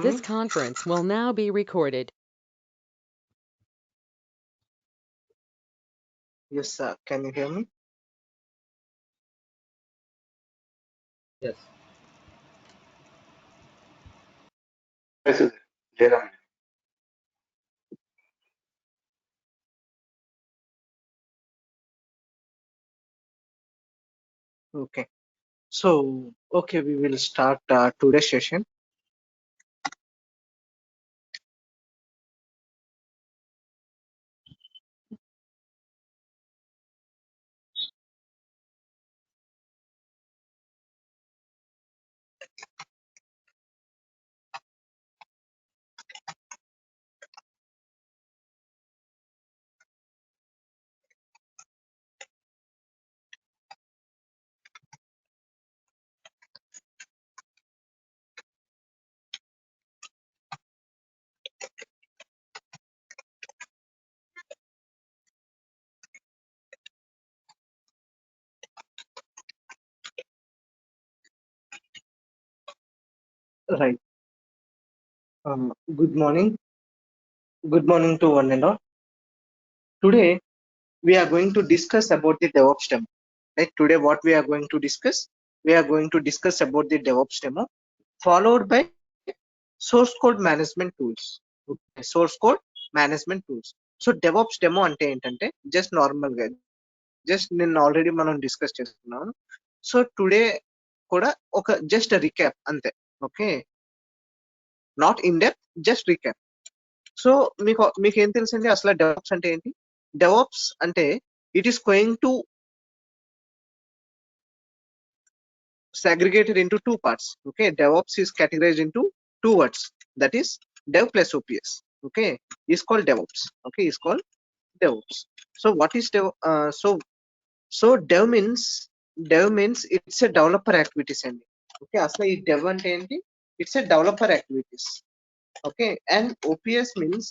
This conference will now be recorded. Yes, sir. Can you hear me? Yes. This is Jairam. Okay. So, okay, we will start today's session. Right. Good morning. Good morning to one and all. Today, we are going to discuss about the DevOps demo. Right. Today, what we are going to discuss? We are going to discuss about the DevOps demo, followed by source code management tools. Okay. Source code management tools. So, DevOps demo అంటే ఏంటంటే just normal గా just నిన్న already మనం discuss చేసుకున్నాం. So today కూడా ఒక just recap అంతే. Okay, not in depth, just recap. So మీకు ఏం తెలుసండి అసలు డెవాప్స్ అంటే ఏంటి? డెవాప్స్ అంటే it is going to segregated into two parts. Okay, DevOps is categorized into two words, that is dev plus OPS. Okay, is called DevOps. Okay, is called DevOps. So what is dev? So dev means it's a developer activities అండి. Okay, అసలు ఈ dev అంటే ఏంటి? It's a developer activities. Okay, and OPS means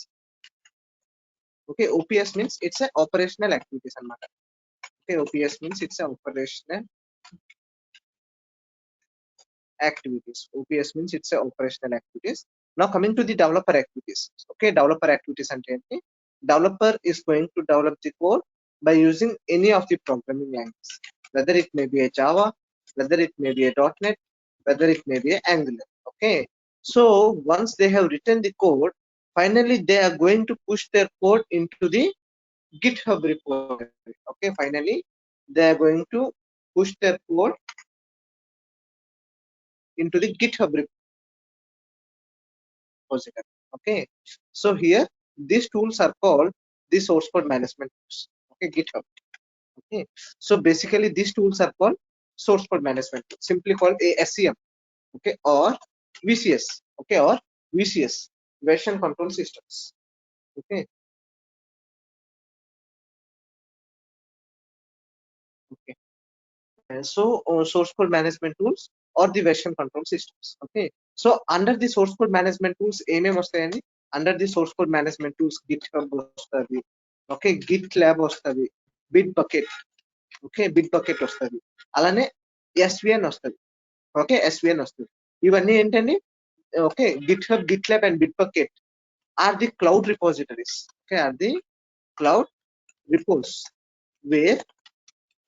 it's a operational activities అన్నమాట. Okay, OPS means it's a operational activities. OPS means it's a operational activities. Now coming to the developer activities. Okay, developer activities అంటే ఏంటి? Developer is going to develop the code by using any of the programming language, whether it may be a Java, whether it may be a .NET, whether it may be a Angular. Okay, so once they have written the code, finally they are going to push their code into the GitHub repository. Okay, finally they are going to push their code into the GitHub repository. Okay, so here these tools are called the source code management tools. Okay, GitHub. Okay, so basically these tools are called source code management tools, simply called ASCM. Okay, or VCS. Okay, or VCS, version control systems. Okay, okay. So source code management tools or the version control systems. Okay, so under the source code management tools ఏమేమి వస్తాయండి? Under the source code management tools GitHub వస్తుంది. Okay, GitLab వస్తుంది, Bitbucket. Okay, Bitbucket వస్తుంది, అలానే SVN వస్తుంది. Okay, SVN వస్తుంది. ఇవన్నీ ఏంటండి? Okay, GitHub, GitLab and Bitbucket are the cloud repositories. Okay, are the cloud repos where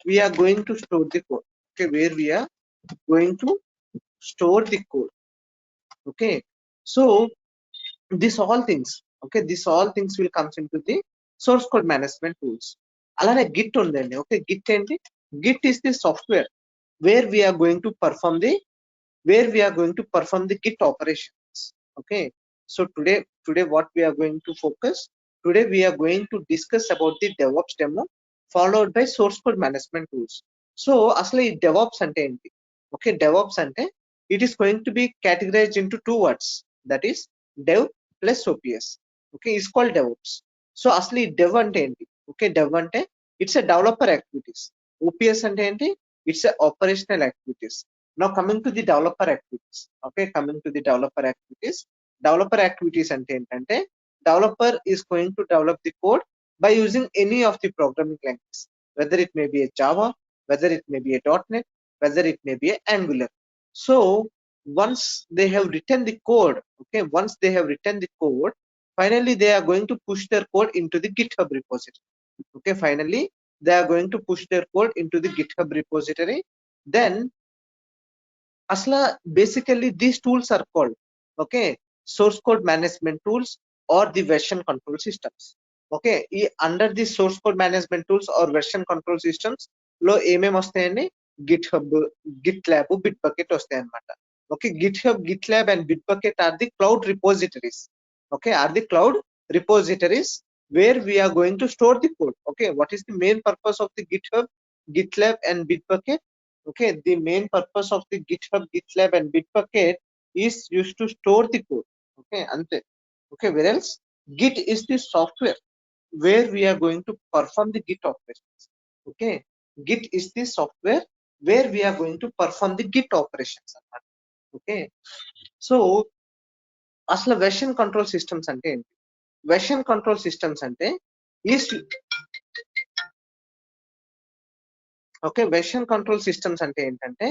we are going to store the code. Okay, where we are going to store the code. Okay, so this all things, okay, this all things will comes into the source code management tools. అలానే Git ఉందండి. Okay, Git ఏంటి? Git is the software where we are going to perform the git operations. Okay, so today what we are going to focus, today we are going to discuss about the DevOps demo followed by source code management tools. So అసలు ఈ DevOps అంటే ఏంటి? Okay, DevOps అంటే it is going to be categorized into two words, that is dev plus OPS. Okay, is called DevOps. So అసలు ఈ dev అంటే ఏంటి? Okay, dev అంటే it's a developer activities. OPS అంటే ఏంటి? It's a operational activities. Now coming to the developer activities. Okay, coming to the developer activities. Developer activities అంటే ఏంటంటే developer is going to develop the code by using any of the programming languages, whether it may be a Java, whether it may be a .NET, whether it may be a Angular. So once they have written the code, okay, once they have written the code, finally they are going to push their code into the GitHub repository. Okay, finally they are going to push their code into the GitHub repository. Then asla basically these tools are called, okay, source code management tools or the version control systems. Okay, under the source code management tools or version control systems లో ఏమేమి వస్తాయండి? GitHub, గిట్లాబ్, బిట్బకెట్ వస్తాయి అన్నమాట. Okay, GitHub, GitLab and Bitbucket are the cloud repositories. Okay, are the cloud repositories where we are going to store the code. Okay, what is the main purpose of the GitHub, GitLab and Bitbucket? Okay, the main purpose of the GitHub, GitLab and Bitbucket is used to store the code. Okay, ante. Okay, whereas Git is the software where we are going to perform the Git operations. Okay, Git is the software where we are going to perform the Git operations. Okay, so అసలు version control systems అంటే ఏంటి? Version control systems అంటే okay, version control systems అంటే ఏంటంటే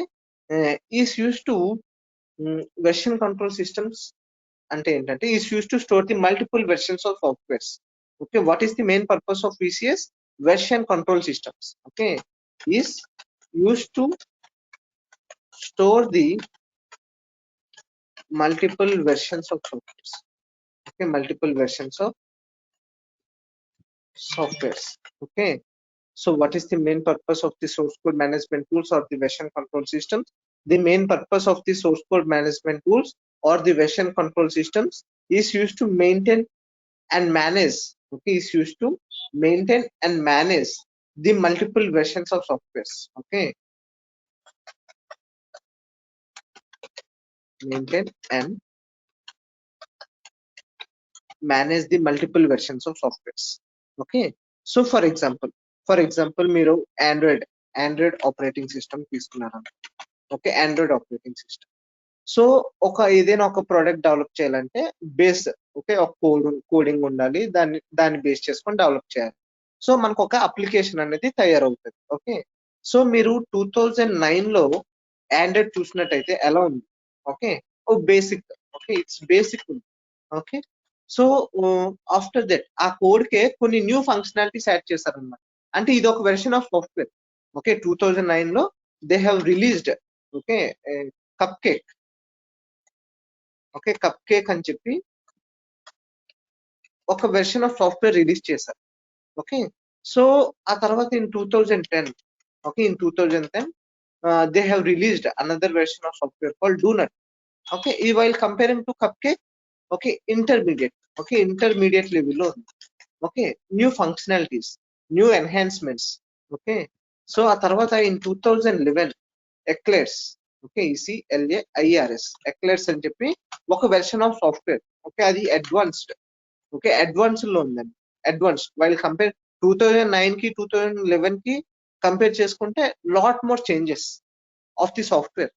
is use to version control systems అంటే ఏంటంటే is use to store the multiple versions of softwares. Okay, what is the main purpose of VCS? Version control systems. Okay, is use to store the multiple versions of softwares. Okay, multiple versions of softwares. Okay, so what is the main purpose of the source code management tools or the version control systems? The main purpose of the source code management tools or the version control systems is used to maintain and manage, okay, is used to maintain and manage the multiple versions of softwares. Okay, maintain and manage the multiple versions of softwares. Okay, so for example మీరు Android operating system తీసుకున్నారు. Okay, Android operating system. So ఏదైనా ఒక product develop చేయాలంటే base, okay, ఒక coding ఉండాలి, దాన్ని base చేసుకొని develop చేయాలి. సో మనకు ఒక అప్లికేషన్ అనేది తయారవుతుంది. ఓకే, సో మీరు 2009 లో ఆండ్రాయిడ్ చూసినట్టయితే ఎలా ఉంది? Okay, oh basic, okay, it's basic ఉంది. ఓకే, సో ఆఫ్టర్ దట్ ఆ కోడ్ కే కొన్ని న్యూ ఫంక్షనాలిటీస్ యాడ్ చేశారనమాట. అంటే ఇది ఒక వెర్షన్ ఆఫ్ సాఫ్ట్వేర్. ఓకే, 2009 లో they have released, okay, cup cake. Okay, cup cake అని చెప్పి ఒక వెర్షన్ ఆఫ్ సాఫ్ట్వేర్ రిలీజ్ చేశారు. ఓకే, సో ఆ తర్వాత in 2010, okay, in 2010 they have released another version of software called DoNut. Okay, while comparing to Cupcake, okay, intermediate level లో ఉంది. Okay, new functionalities, new enhancements. Okay, so ఆ తర్వాత in 2011 eclairs, okay, ECLAIRS eclairs అని చెప్పి ఒక version of software. Okay, అది advanced, okay, advanced లో ఉందండి. అడ్వాన్స్డ్ వైల్ కంపేర్ 2009 కి 2011 కి కంపేర్ చేసుకుంటే lot more changes of the software.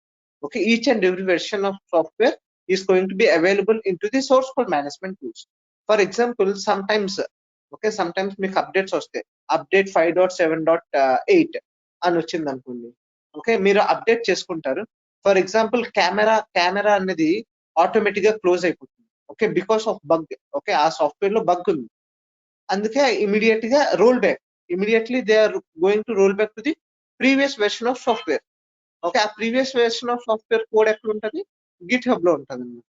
Okay, each and every version of software is going to be available into the source code management tools. For example, sometimes, okay, sometimes మీకు updates వస్తాయి. Update 5.7.8 అని వచ్చింది అనుకోండి. Okay, మీరు update చేసుకుంటారు. For example camera అనేది automatic గా close అయిపోతుంది. Okay, because of bug. Okay, ఆ సాఫ్ట్వేర్ లో బగ్ ఉంది, అందుకే ఇమీడియట్ గా immediately they are going to roll back to the previous version of software. Okay, ఆ previous version of software code ఎక్కడ ఉంటుంది? గిట్ హబ్ లో ఉంటుంది అన్నమాట.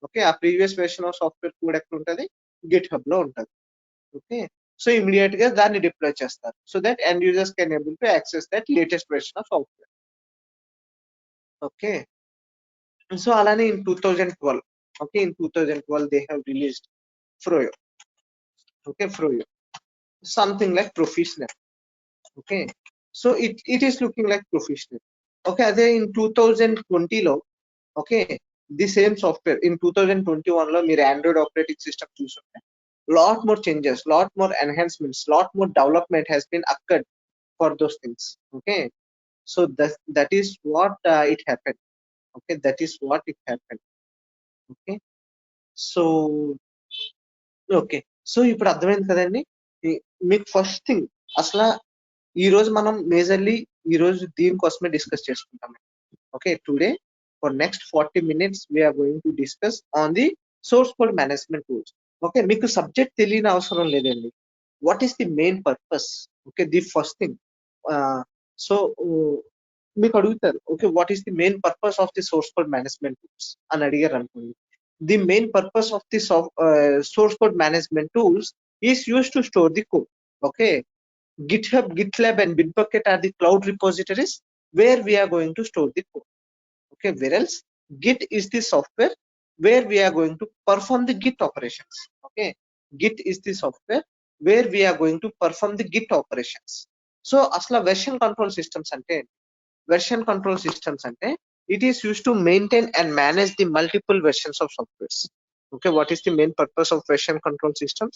ఓకే, ఆ previous version of software code ఎక్కడ ఉంటుంది? గిట్ హబ్ లో ఉంటుంది. ఓకే, సో ఇమీడియట్ గా దాన్ని డిప్లాయ్ చేస్తారు so that end users can able to access that latest version of software. Okay, so అలానే in 2012, okay, in 2012 they have released Froyo. Okay, Froyo something like professional. Okay, so it is looking like professional. Okay, అదే in 2020 లో, okay, the same software in 2021 లో మీరు Android operating system చూస్తుంటే lot more changes, lot more enhancements, lot more development has been occurred for those things. Okay, so that is what it happen. Okay, that is what it happen. Okay, so okay, so ఇప్పుడు అర్థమైంది కదండి మీకు. First thing అసలు ఈ రోజు మనం majorly ఈ రోజు దీనికోసమే డిస్కస్ చేసుకుంటాం. Okay, today For next 40 minutes, we are going to discuss on the source code management tools. Okay, మీకు సబ్జెక్ట్ తెలియని అవసరం లేదండి. What is the main purpose? Okay, the first thing. So మీకు అడుగుతారు, okay, what is the main purpose of the source code management tools అని అడిగారు అనుకోండి. The main purpose of the source code management tools is used to store the code. Okay, GitHub, GitLab, and Bitbucket are the cloud repositories where we are going to store the code. Okay, whereas Git is the software where we are going to perform the Git operations. Okay, Git is the software where we are going to perform the Git operations. So asla version control systems ante it is used to maintain and manage the multiple versions of softwares. Okay, what is the main purpose of version control systems?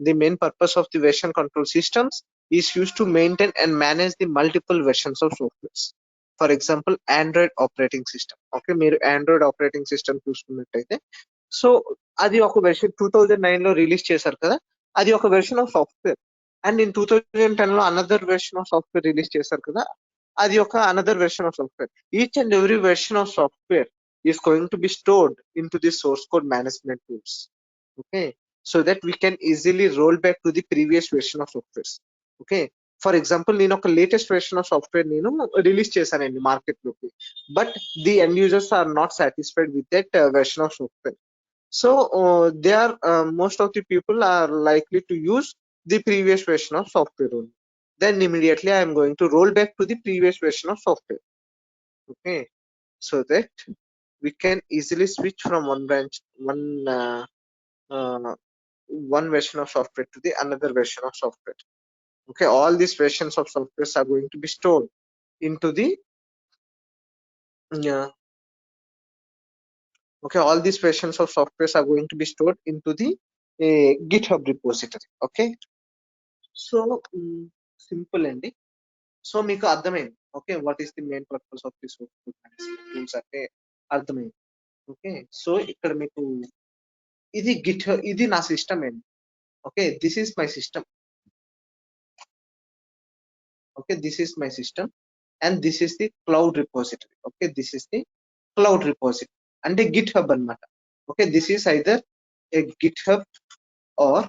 The main purpose of the version control systems is used to maintain and manage the multiple versions of softwares. For example Android operating system. Okay, మీరు Android operating system చూసుకున్నట్టయితే, so అది ఒక version 2009 లో release చేశారు కదా, అది ఒక version of software. And in 2010 లో another version of software release చేశారు కదా, అది ఒక another version of software. Each and every version of software is going to be stored in to the source code management tools. Okay, so that we can easily role back to the previous version of softwares. Okay, for example నేను ఒక latest version of software నేను release చేశానండి market లోకి, but the end users are not satisfied with that version of software. So they are most of the people are likely to use the previous version of software only. Then immediately I am going to roll back to the previous version of software. Okay, so that we can easily switch from one version of software to the another version of software. Okay, all these versions of softwares are going to be stored into the all these versions of softwares are going to be stored into the GitHub repository. Okay, so simple అండి. So మీకు అర్థమైంది. Okay, what is the main purpose of the source code management tools అంటే అర్థమైంది. Okay, so ఇక్కడ మీకు ఇది ఇది నా సిస్టమ్ అండి. Okay, this is my system. Okay, this is my system and this is the cloud repository. Okay, this is the cloud repository అంటే GitHub అనమాట. Okay, this is either a GitHub or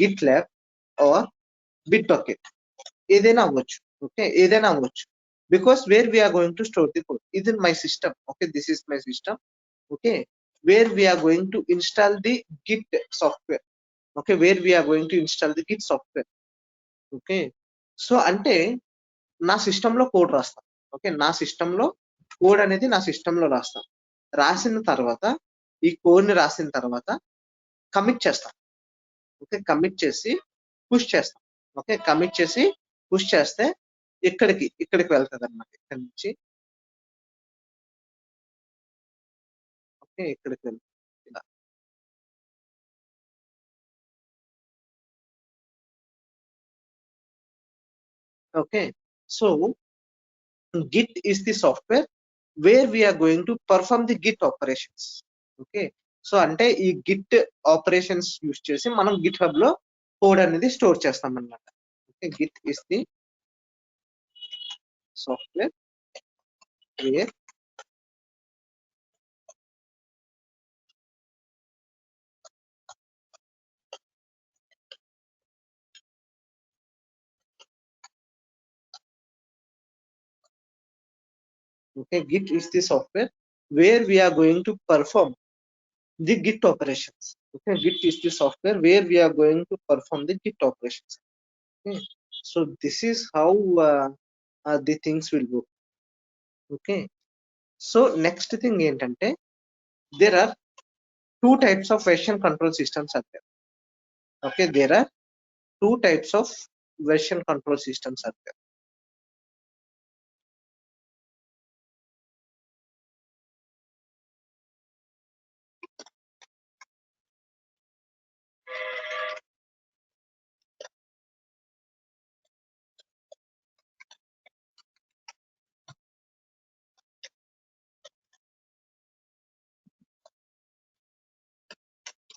GitLab or Bitbucket, ఏదైనా అవ్వచ్చు. Okay, ఏదైనా అవ్వచ్చు, because where we are going to store the code is in my system. Okay, this is my system. Okay, where we are going to install the Git software. Okay, where we are going to install the Git software. Okay, so అంటే నా system లో code రాస్తాను. Okay, నా system లో code అనేది నా system లో రాస్తాను. రాసిన తర్వాత ఈ కోడ్ ని రాసిన తర్వాత కమిట్ చేస్తాను. ఓకే, కమిట్ చేసి పుష్ చేస్తాం. ఓకే, కమిట్ చేసి పుష్ చేస్తే ఇక్కడికి వెళ్తుంది అనమాట. ఇక్కడ నుంచి ఓకే ఇక్కడికి వెళ్తుంది ఇలా. Okay, so Git is the software where we are going to perform the Git operations. Okay, so అంటే ఈ గిట్ ఆపరేషన్స్ యూస్ చేసి మనం గిట్ హబ్ లో కోడ్ అనేది స్టోర్ చేస్తాం అన్నమాట. Okay, Git is the software where okay, Git is the software where we are going to perform the Git operations. Okay, Git is the software where we are going to perform the Git operations. Okay, so this is how the things will work. Okay, so next thing ఏంటంటే there are two types of version control systems are there. Okay, there are two types of version control systems are there.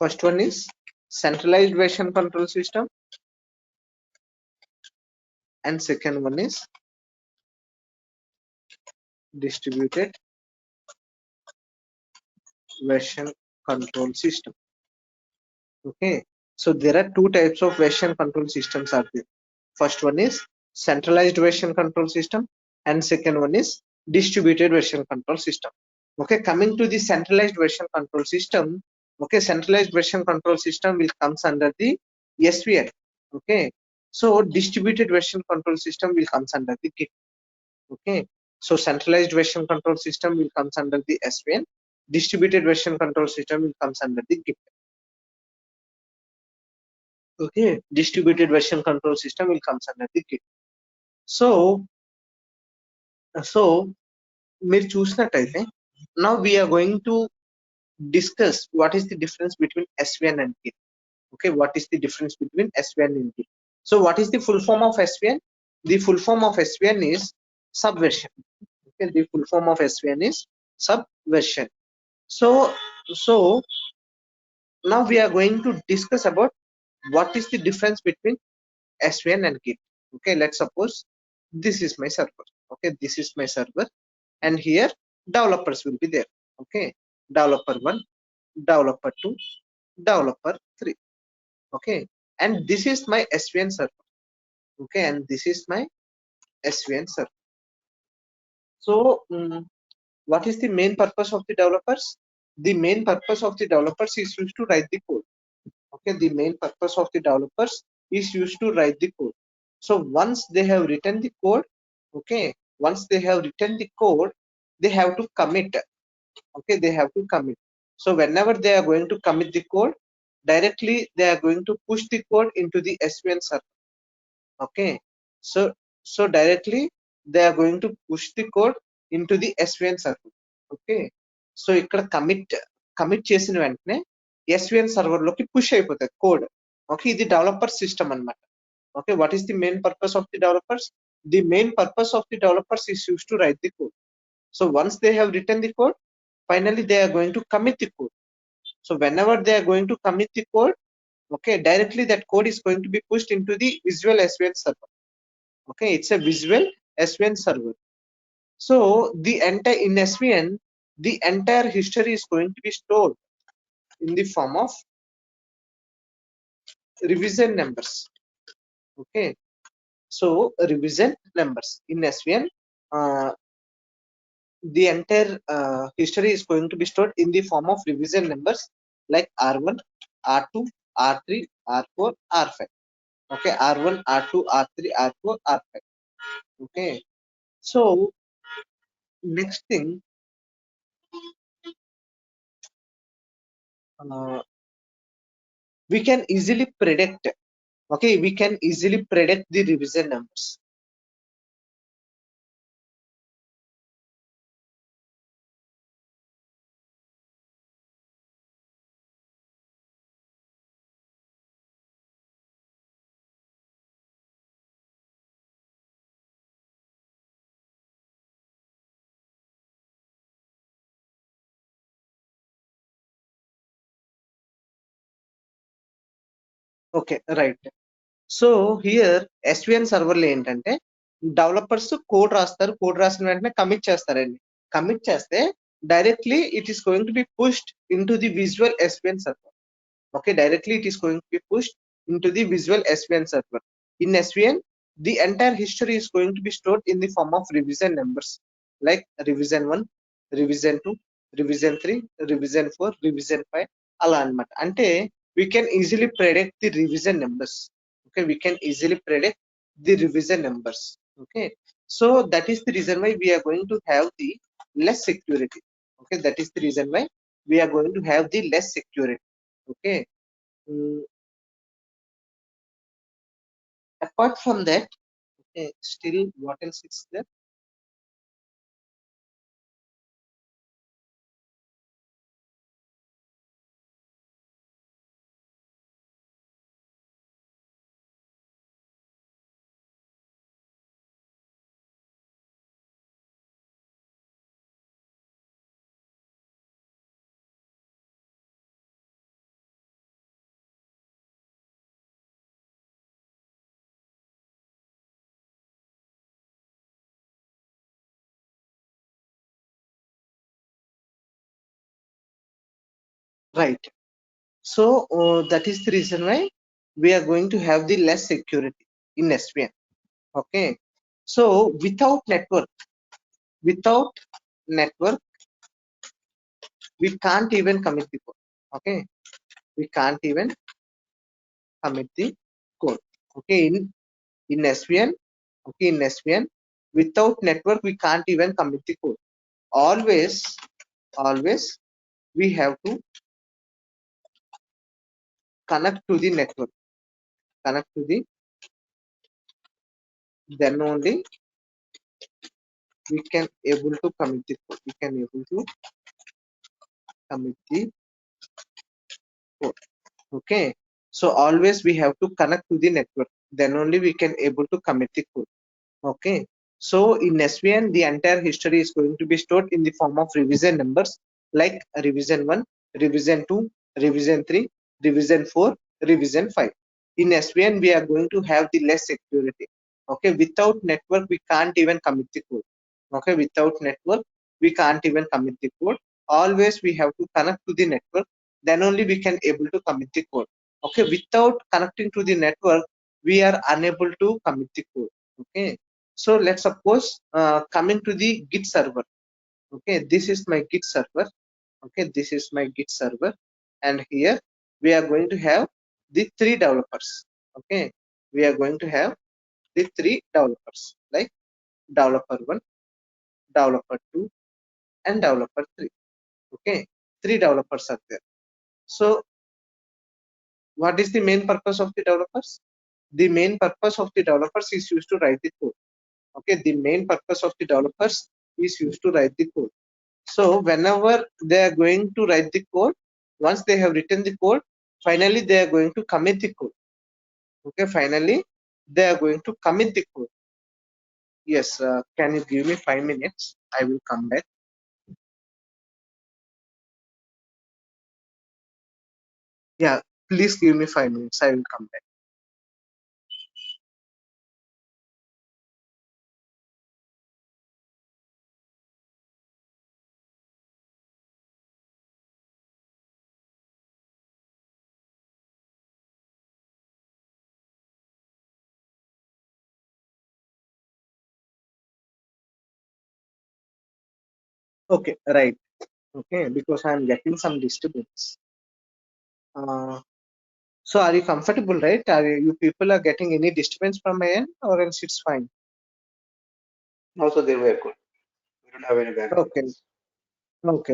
First one is centralized version control system and second one is distributed version control system. Okay, so there are two types of version control systems are there. First one is centralized version control system, and second one is distributed version control system. Okay, coming to the centralized version control system. Okay, centralized version control system will comes under the SVN. Okay, so distributed version control system will comes under the Git. Okay, so centralized version control system will comes under the SVN. Distributed version control system will comes under the Git. Okay, distributed version control system will comes under the Git. So మీరు చూసినట్టయితే now we are going to discuss what is the difference between SVN and Git. Okay, what is the difference between SVN and Git? So what is the full form of SVN? The full form of SVN is subversion. Okay, the full form of SVN is subversion. So now we are going to discuss about what is the difference between SVN and Git. Okay, let's suppose this is my server. Okay, this is my server, and here developers will be there. Okay, developer 1, developer 2, developer 3. Okay, and this is my SVN server. Okay, and this is my SVN server. So what is the main purpose of the developers? The main purpose of the developers is used to write the code. Okay, the main purpose of the developers is used to write the code. So once they have written the code, okay, once they have written the code, they have to commit. Okay, they have to commit. So whenever they are going to commit the code, directly they are going to push the code into the SVN server. Okay, so directly they are going to push the code into the SVN server. Okay, so ఇక్కడ commit చేసిన వెంటనే SVN server లోకి push అయిపోతుంది code. Okay, ఇది developer system అన్నమాట. Okay, what is the main purpose of the developers? The main purpose of the developers is used to write the code. So once they have written the code, finally they are going to commit the code. So whenever they are going to commit the code, okay, directly that code is going to be pushed into the visual SVN server. Okay, it's a visual SVN server. So the entire in SVN, the entire history is going to be stored in the form of revision numbers. Okay, so revision numbers in SVN, the entire history is going to be stored in the form of revision numbers like R1, R2, R3, R4, R5. Okay, R1, R2, R3, R4, R5. Okay, so next thing, we can easily predict. Okay, we can easily predict the revision numbers. Okay, right. So here SVN సర్వర్లో ఏంటంటే developers code రాస్తారు, code రాసిన వెంటనే commit చేస్తారండి. Commit చేస్తే directly it is going to be pushed in to the visual SVN server. Okay, directly it is going to be pushed into the visual SVN server. In SVN, the entire history is going to be stored in the form of revision numbers like revision 1, revision 2, revision 3, revision 4, revision 5 అలా అన్నమాట. అంటే we can easily predict the revision numbers. Okay, we can easily predict the revision numbers. Okay, so that is the reason why we are going to have the less security. Okay, that is the reason why we are going to have the less security. Okay, apart from that, okay, still what else is there? right. So that is the reason why we are going to have the less security in SVN. Okay. So without network, we can't even commit the code. Okay. We can't even commit the code. Okay. In SVN, okay, in SVN, without network, we can't even commit the code. Always we have to connect to the network, connect to the, then only we can able to commit the code. We can able to commit the code. Okay. So always we have to connect to the network, then only we can able to commit the code. Okay. So in SVN, the entire history is going to be stored in the form of revision numbers like revision 1, revision 2, revision 3, revision 4, revision 5. In SVN, we are going to have the less security. Okay. Without network, we can't even commit the code. Okay. Without network, we can't even commit the code. Always we have to connect to the network, then only we can able to commit the code. Okay. Without connecting to the network, we are unable to commit the code. Okay. So let's suppose coming to the Git server. Okay, this is my Git server. Okay, this is my Git server, and here we are going to have the three developers. Okay, we are going to have the three developers like developer 1, developer 2, and developer 3. Okay, three developers are there. So what is the main purpose of the developers? The main purpose of the developers is used to write the code. Okay, the main purpose of the developers is used to write the code. So whenever they are going to write the code, once they have written the code, finally they are going to commit the code. Okay, finally they are going to commit the code. Yes, can you give me 5 minutes? I will come back. Yeah, please give me 5 minutes. I will come back. Okay, right. Okay, because I am getting some disturbance. So are you comfortable, right? You people are getting any disturbance from my end, or else it's fine? Also, they were good. We don't have any background Okay,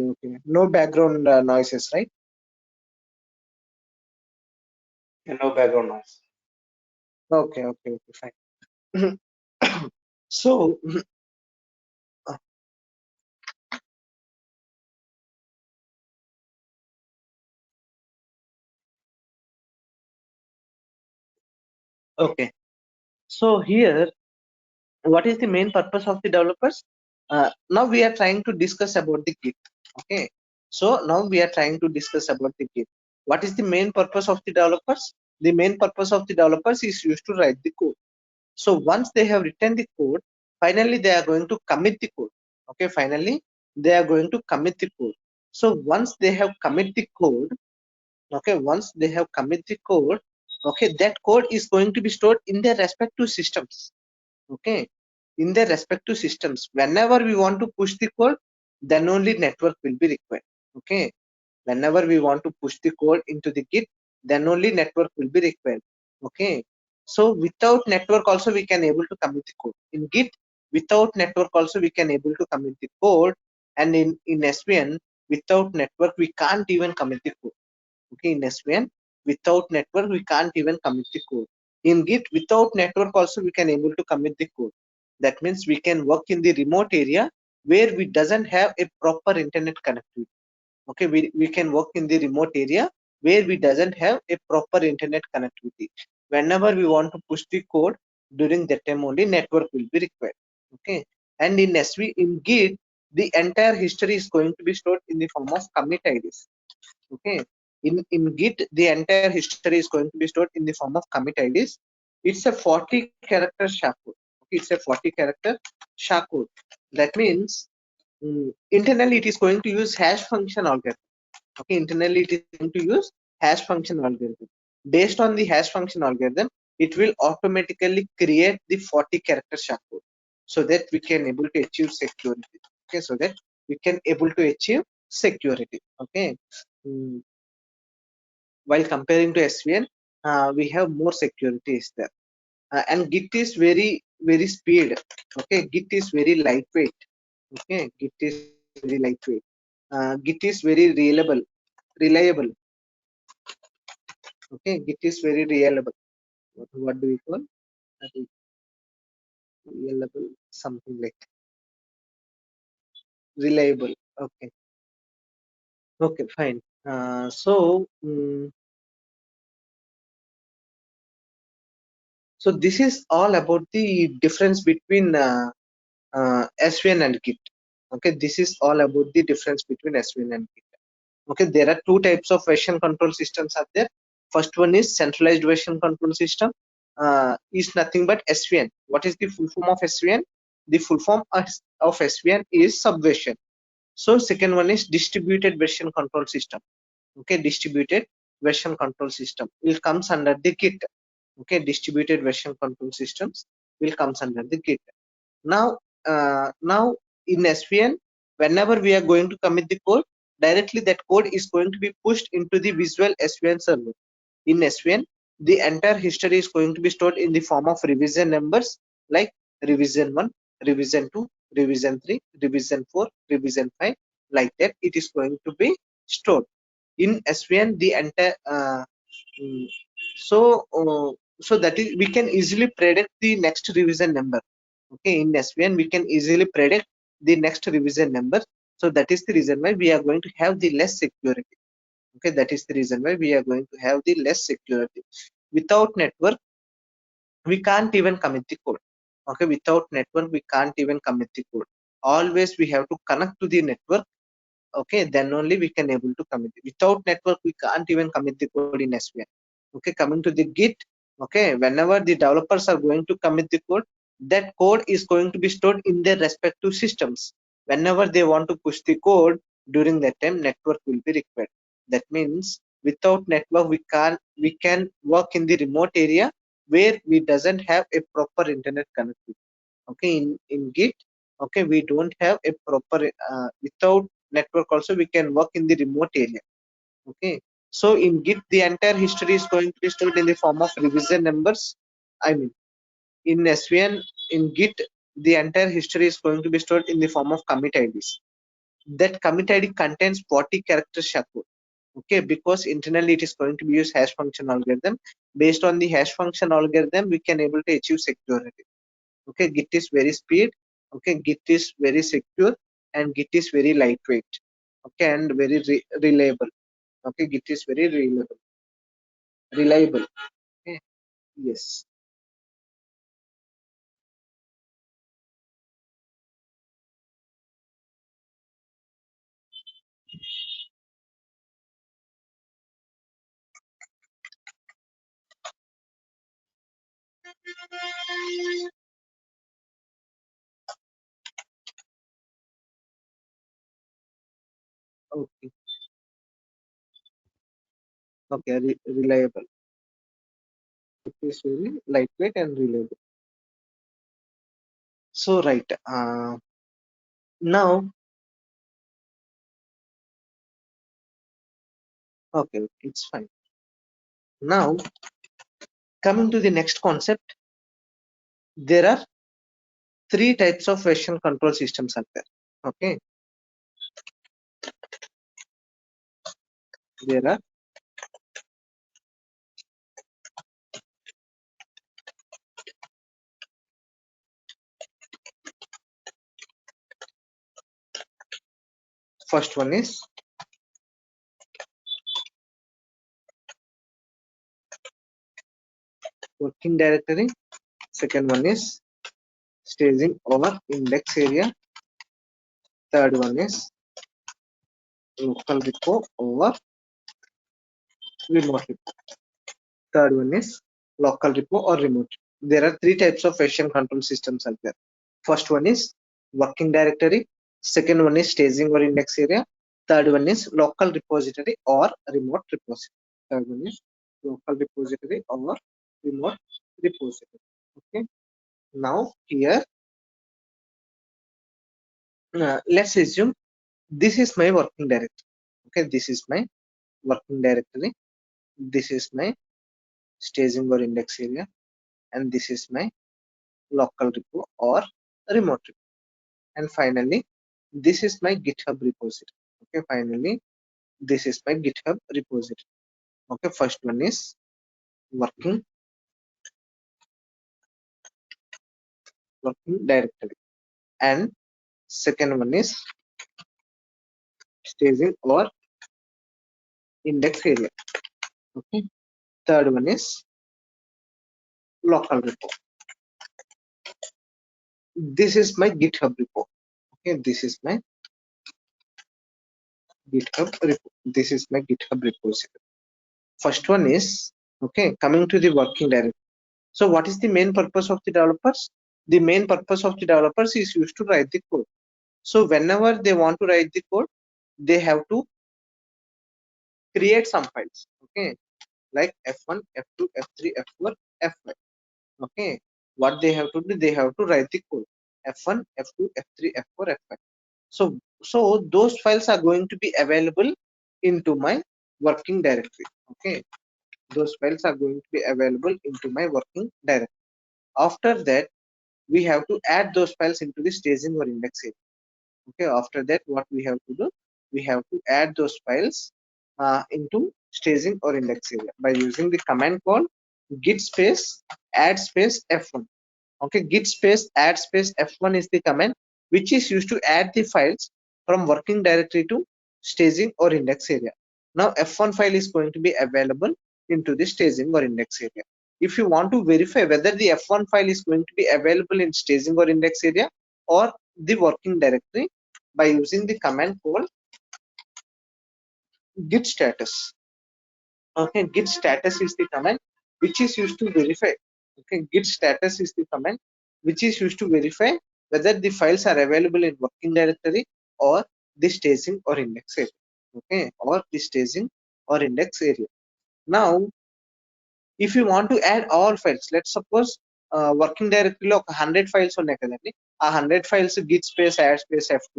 noise. okay. No background noises, right? And no background noise. Okay, fine. So, okay. So here, what is the main purpose of the developers? Now we are trying to discuss about the Git. Okay. So now we are trying to discuss about the Git. What is the main purpose of the developers? The main purpose of the developers is used to write the code. So once they have written the code, finally they are going to commit the code. Okay. Finally, they are going to commit the code. So once they have commit the code, okay, once they have commit the code, okay, that code is going to be stored in their respective systems. Okay, in their respective systems. Whenever we want to push the code, then only network will be required. Okay, whenever we want to push the code into the Git, then only network will be required. Okay, so without network also we can able to commit the code in Git. Without network also we can able to commit the code, and in SVN, without network we can't even commit the code. Okay, in SVN, without network we can't even commit the code. In Git, without network also we can able to commit the code. That means we can work in the remote area where we doesn't have a proper internet connectivity. Okay, we can work in the remote area where we doesn't have a proper internet connectivity. Whenever we want to push the code, during that time only network will be required. Okay, and in in Git, the entire history is going to be stored in the form of commit IDs. Okay, in Git, the entire history is going to be stored in the form of commit IDs. It's a 40 character SHA code. Okay, it's a 40 character SHA code. That means internally it is going to use hash function algorithm. Okay, internally it is going to use hash function algorithm. Based on the hash function algorithm, it will automatically create the 40 character shardcode, so that we can able to achieve security. Okay, so that we can able to achieve security. Okay. Mm, while comparing to SVN, we have more security is there. And Git is very speed. Okay, Git is very lightweight. Okay, Git is very lightweight. Git is very reliable. Okay, Git is very reliable. What do we call? That is reliable, something like reliable. Okay, okay, fine. So this is all about the difference between SVN and Git. Okay, this is all about the difference between SVN and Git. Okay, there are two types of version control systems are there. First one is centralized version control system, is nothing but SVN. What is the full form of SVN? The full form of SVN is subversion. So second one is distributed version control system. Okay, distributed version control system will comes under the Git. Okay, distributed version control systems will comes under the Git. Now in SVN, whenever we are going to commit the code, directly that code is going to be pushed into the visual SVN server. In SVN, the entire history is going to be stored in the form of revision numbers like revision 1, revision 2, revision 3, revision 4, revision 5, like that it is going to be stored. In SVN, the entire mm, so so that is we can easily predict the next revision number. Okay, in SVN we can easily predict the next revision number. So that is the reason why we are going to have the less security. Okay, that is the reason why we are going to have the less security. Without network, we can't even commit the code. Okay, without network, we can't even commit the code. Always we have to connect to the network. Okay, then only we can able to commit. Without network, we can't even commit the code in SVN. Okay, coming to the Git. Okay, whenever the developers are going to commit the code, that code is going to be stored in their respective systems. Whenever they want to push the code, during that time network will be required. That means without network we can work in the remote area where we doesn't have a proper internet connectivity. Okay, in Git, okay, we don't have a proper without network also we can work in the remote area. Okay, so in Git the entire history is going to be stored in the form of revision numbers. I mean, in SVN, in Git the entire history is going to be stored in the form of commit IDs. That commit ID contains 40 characters shardcode. Okay, because internally it is going to be use hash function algorithm. Based on the hash function algorithm, we can able to achieve security. Okay, Git is very speed. Okay, Git is very secure, and Git is very lightweight. Okay, and very reliable. Okay, Git is very reliable. Okay, yes. Okay, okay, reliable. It is very lightweight and reliable. So right, now, okay, it's fine. Now, coming to the next concept, there are three types of version control systems out there. Okay, there are first one is working directory. Second one is staging over index area. Third one is local repo over remote repo. Third one is local repo or remote. There are three types of version control systems out there. First one is working directory. Second one is staging or index area. Third one is local repository or remote repository. Third one is local repository or remote repository. Okay. Now here, let's assume this is my working directory. Okay, this is my working directory. This is my staging or index area, and this is my local repo or remote repo. And finally, this is my GitHub repository. Okay, finally, this is my GitHub repository. Okay, first one is working directory, and second one is staging or index area. Okay, third one is local repo. This is my GitHub repo. Okay, this is my GitHub repo. This is my GitHub repository. First one is, okay, coming to the working directory. So what is the main purpose of the developers? The main purpose of the developers is used to write the code. So whenever they want to write the code, they have to create some files. Okay, like F1, F2, F3, F4, F5. Okay, what they have to do, they have to write the code F1, F2, F3, F4, F5. So those files are going to be available into my working directory. Okay, those files are going to be available into my working directory. After that, we have to add those files into the staging or index area. Okay, after that, what we have to do, we have to add those files into staging or index area by using the command called git space add space f1. Okay, git space add space f1 is the command which is used to add the files from working directory to staging or index area. Now f1 file is going to be available into the staging or index area. If you want to verify whether the f1 file is going to be available in staging or index area or the working directory, by using the command called git status. Okay, git status is the command which is used to verify. Okay, git status is the command which is used to verify whether the files are available in working directory or the staging or index area. Okay, or the staging or index area. Now, if you want to add all files, let's suppose working directory లో ఒక 100 files ఉన్నాయి కదండి, ఆ 100 files git space add space f2,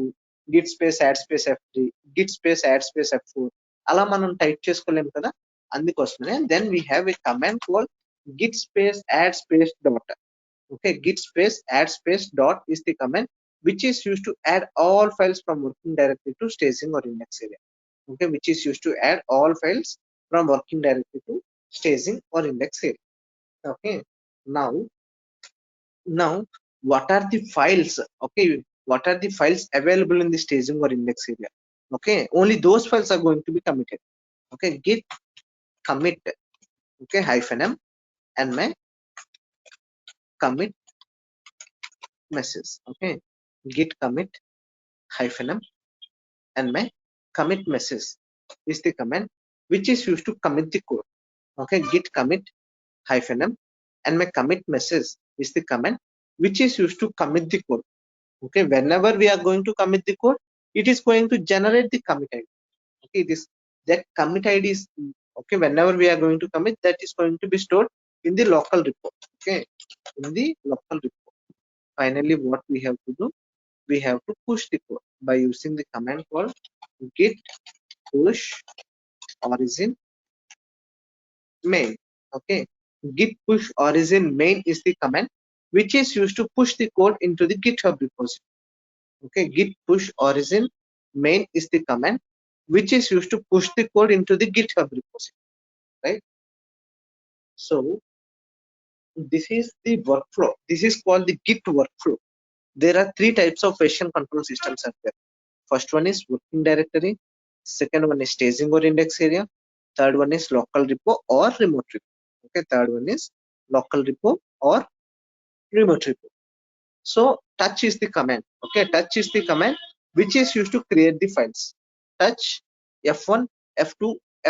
git space add space f3, git space add space f4 అలా మనం type చేసుకోలేము కదా. అందుకోసమే then we have a command called git space add space dot. Okay, git space add space dot is the command which is used to add all files from working directory to staging or index area. Okay, which is used to add all files from working directory to staging or index area. Okay, now what are the files? Okay, what are the files available in the staging or index area? Okay, only those files are going to be committed. Okay, git commit, okay, -m and my commit message. Okay, git commit -m and my commit message is the command which is used to commit the code. Okay, git commit -m and my commit message is the command which is used to commit the code. Okay, whenever we are going to commit the code, it is going to generate the commit id. Okay, it is that commit id is, okay, whenever we are going to commit, that is going to be stored in the local repo. Okay, in the local repo. Finally, what we have to do, we have to push the code by using the command called git push origin main. Okay, git push origin main is the command which is used to push the code into the GitHub repository. Okay, git push origin main is the command which is used to push the code into the GitHub repository, right? So this is the workflow. This is called the git workflow. There are three types of version control systems out there. First one is working directory, second one is staging or index area, third one is local repo or remote repo. Okay, third one is local repo or remote repo. So touch is the command. Okay, touch is the command which is used to create the files. Touch f1, f2,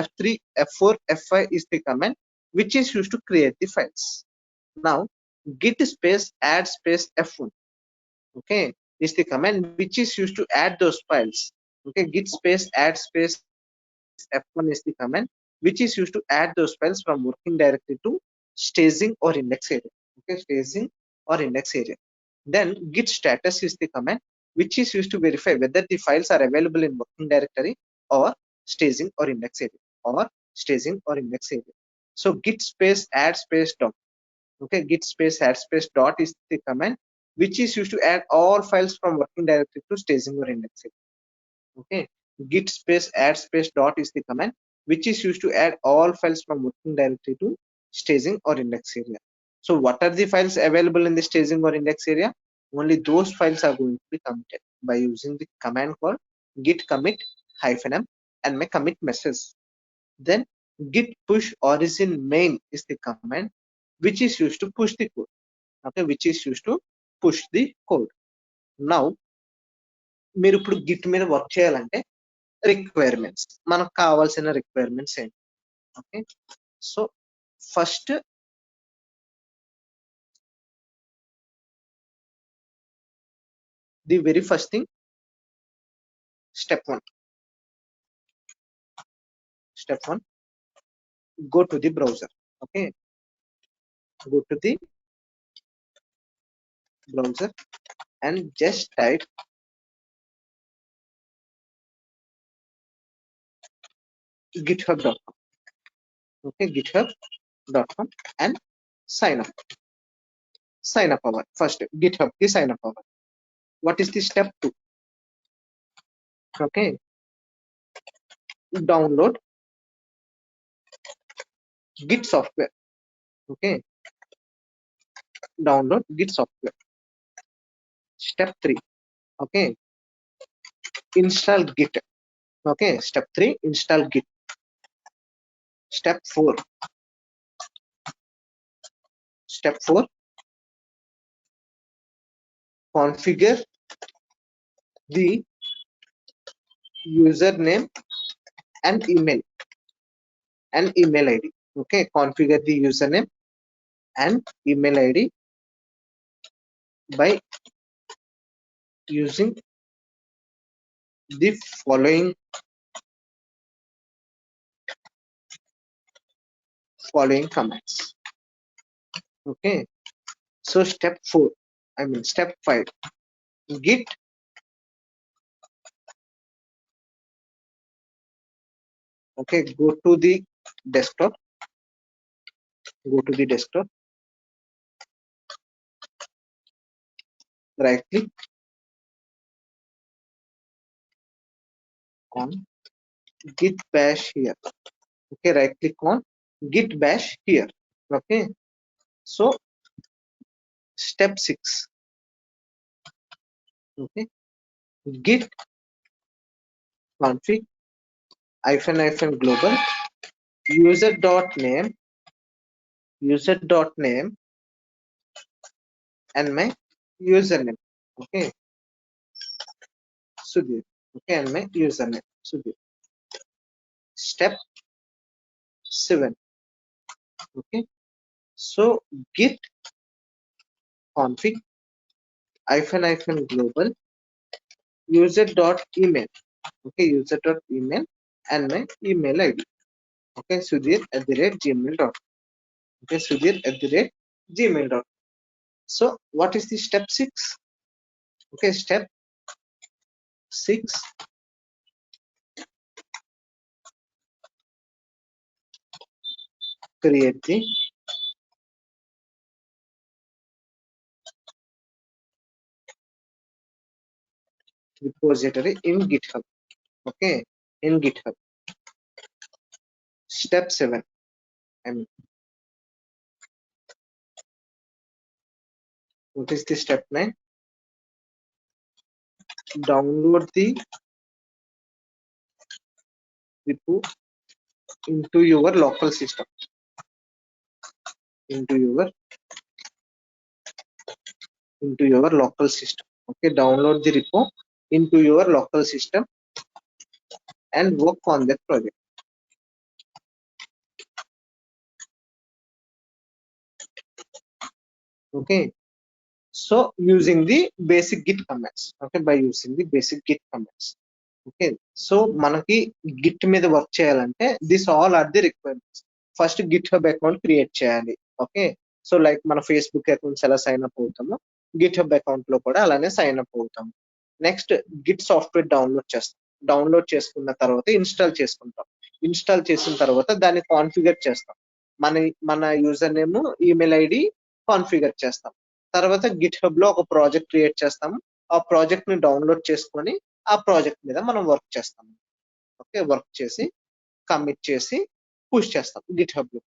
f3, f4, f5 is the command which is used to create the files. Now git space add space f1, okay, is the command which is used to add those files Okay, git space add space f1 is the command which is used to add those files from working directory to staging or index area. Okay, staging or index area. Then git status is the command which is used to verify whether the files are available in working directory or staging or index area or staging or index area. So git space add space dot. Okay, git space add space dot is the command which is used to add all files from working directory to staging or index area. Okay, git space add space dot is the command which is used to add all files from working directory to staging or index area. So what are the files available in the staging or index area? Only those files are going to be committed by using the command called git commit -m and my commit message. Then git push origin main is the command which is used to push the code. Okay, which is used to push the code. Now మీరు ఇప్పుడు Git మీద work చేయాలంటే requirements మనకు కావాల్సిన requirements ఏంటి? Okay, so first the very first thing step 1 go to the browser. Okay, go to the browser and just type github.com. Okay, github.com and sign up our first github ki sign up our. What is the step 2? Okay, download git software. Okay, download git software. Step 3, okay, install git. Okay, step 3 install git. Step 4 configure the username and email ID. Okay, configure the username and email ID by using the following commands. Okay, so step 5 git okay go to the desktop right click on git bash here. Okay, right click on git bash here. Okay, so step 6, okay, git config -global user.name and my username. Okay, Sudhir. Okay, and my username Sudhir. Step 7, okay, so git config -global user.email. Okay, user.email and my email ID. Okay, sudhir@gmail.com. Okay, sudhir@gmail.com. So what is the step 6? Okay, step 6 create the repository in GitHub. Okay, in GitHub. Step 7, and what is the step 9? Download the repo into your local system. Okay, download the repo into your local system and work on that project. Okay, so using the basic git commands. Okay, by using the basic git commands. Okay. So మనకి git మీద work చేయాలంటే this all are the requirements. First GitHub account create చేయాలి. Okay. So like మన Facebook accounts ఎలా sign up అవుతామో GitHub account లో కూడా అలానే సైన్ అప్ అవుతాం. నెక్స్ట్ గిట్ సాఫ్ట్వేర్ డౌన్లోడ్ చేస్తాం. డౌన్లోడ్ చేసుకున్న తర్వాత ఇన్స్టాల్ చేసుకుంటాం. ఇన్స్టాల్ చేసిన తర్వాత దాన్ని కాన్ఫిగర్ చేస్తాం. మన మన user name, email ID configure చేస్తాం. తర్వాత గిట్ హబ్ లో ఒక ప్రాజెక్ట్ క్రియేట్ చేస్తాము. ఆ ప్రాజెక్ట్ ని డౌన్లోడ్ చేసుకొని ఆ ప్రాజెక్ట్ మీద మనం వర్క్ చేస్తాం. ఓకే. వర్క్ చేసి కమిట్ చేసి పుష్ చేస్తాం గిట్ హబ్ లో.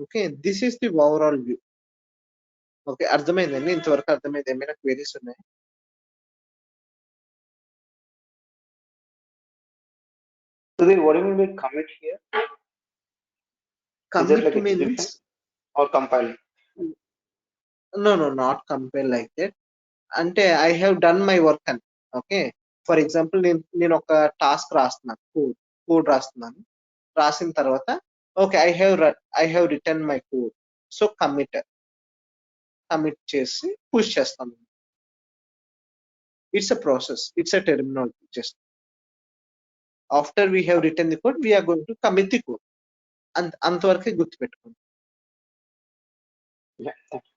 Okay. This is the overall view. Okay. అర్థమైందండి? ఇంతవరకు అర్థమైంది? ఏమైనా క్వెరీస్ ఉన్నాయి? Sudhir, what do you mean by commit here? Is it Commit like means execution or compile? no, not compare like that. అంటే I have done my work అని. Okay. For example నేను ఒక task రాస్తున్నాను, code రాస్తున్నాను. రాసిన తర్వాత okay I have return my code. So commit చేసి push చేస్తాను. It's a process. It's a terminology. Just after we have return the code we are going to commit the code. అంతవరకే గుర్తుపెట్టుకోండి. Yeah. Thank you.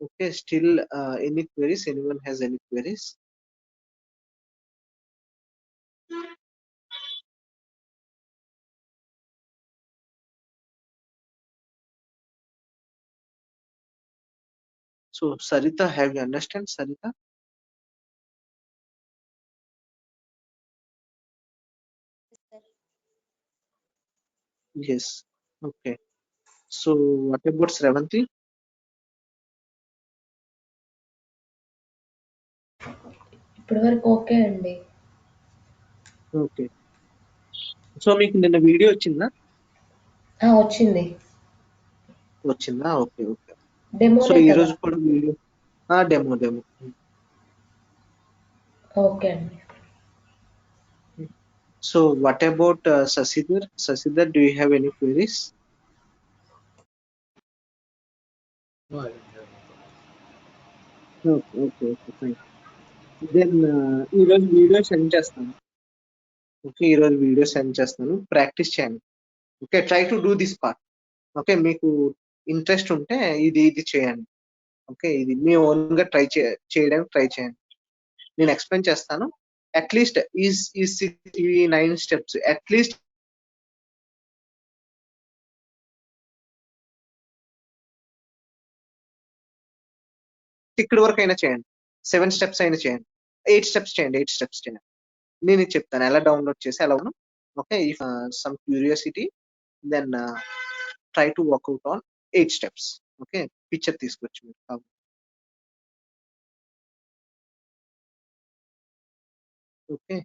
Okay, still any queries? Anyone has any queries? So Sarita, have you understand Sarita? Yes. Okay. So what about Sravanti? ఇప్పటి వరకు okay అండి. Okay. So మీకు నిన్న video వచ్చిందా? వచ్చింది. వచ్చిందా? ఓకే. ఓకే. సో డెమోనే ఈ కదా? రోజు కూడా వీడియో డెమో. ఓకే అండి. So what about Sasidhar? Sasidhar, do you have any queries? No, I didn't have any Okay, fine. Then ఈ రోజు వీడియో సెండ్ చేస్తాను. ఓకే. ఈ రోజు వీడియో సెండ్ చేస్తాను. ప్రాక్టీస్ చేయండి. Okay. Try to do this part. Okay. మీకు interest ఉంటే ఇది చేయండి. ఓకే. ఇది మీ ఓన్ గా చేయడానికి ట్రై చేయండి. నేను ఎక్స్ప్లెయిన్ చేస్తాను. అట్లీస్ట్ ఈ 9 స్టెప్స్ అట్లీస్ట్ ఇక్కడ వరకు అయినా చేయండి. 7 స్టెప్స్ అయినా చేయండి. 8 స్టెప్స్ చేయండి. 8 స్టెప్స్ చేయండి. నేను ఇది చెప్తాను ఎలా డౌన్లోడ్ చేసి ఎలా. Okay. If some curiosity then try to work out on 8 steps. Okay. Picture తీసుకొచ్చి మీరు. ఓకే.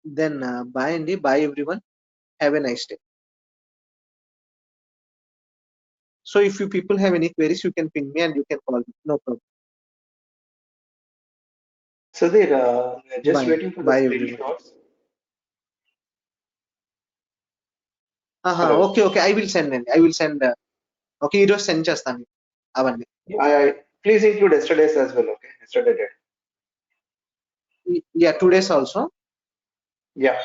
దెన్ బాయ్ అండి. Bye everyone. Have a nice day. So if you people have any queries, you can ping me and you can call me. No problem. Sudhir, we are just Bye. waiting for the Bye everyone. screenshots. Okay. Hello. I will send. Okay, ఈ రోజు send చేస్తాను అవన్నీ. Please include yesterday's as well, okay? Yesterday date. Yeah, 2 days also. Yeah.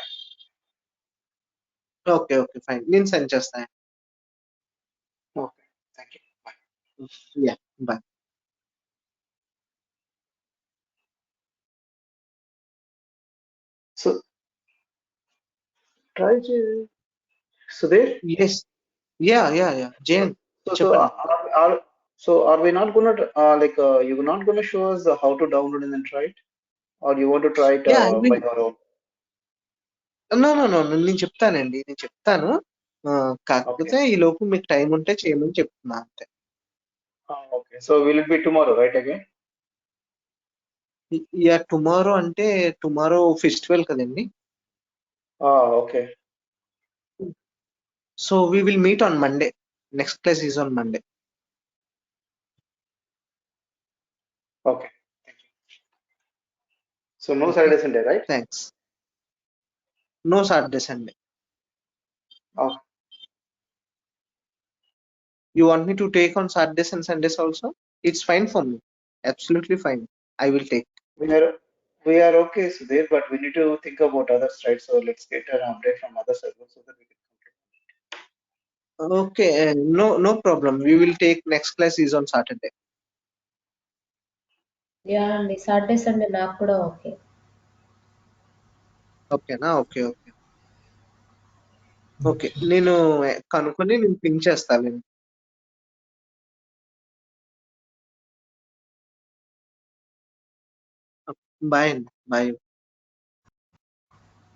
Okay, fine. నేను send చేస్తాను. Okay. Thank you. Bye. Yeah, bye. So try to Sudhir. Yes. Yeah. Jane, So చెప్పండి. are we not gonna you're not gonna show us how to download and then try it, or you want to try it Yeah, I by will. your own? No. నేను చెప్తాను. కాకపోతే ఈ లోపు మీకు time ఉంటే చేయమని చెప్తున్నా అంతే. Okay. So will it be tomorrow, right, again? Yeah, tomorrow అంటే టుమారో ఫెస్టివల్ కదండి. Okay. So we will meet on Monday. Next class is on Monday. Okay. Thank you. So no Okay. Saturday, Sunday, right? Thanks. No Saturday, Sunday. Okay. You want me to take on Saturdays and Sundays also? It's fine for me. Absolutely fine. I will take. We are okay, Sudhir, but we need to think about others, right? So let's get an update from other servers so that we can complete. Okay, no problem. We will take next class is on Saturday. Yeah అండి Saturday Sunday నాకు కూడా okay ఓకేనా? Okay okay okay. నేను కనుక్కొని నేను pink చేస్తాను. Bye అండి. Bye.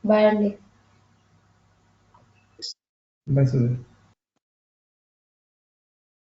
Bye అండి Bye, Sudhir.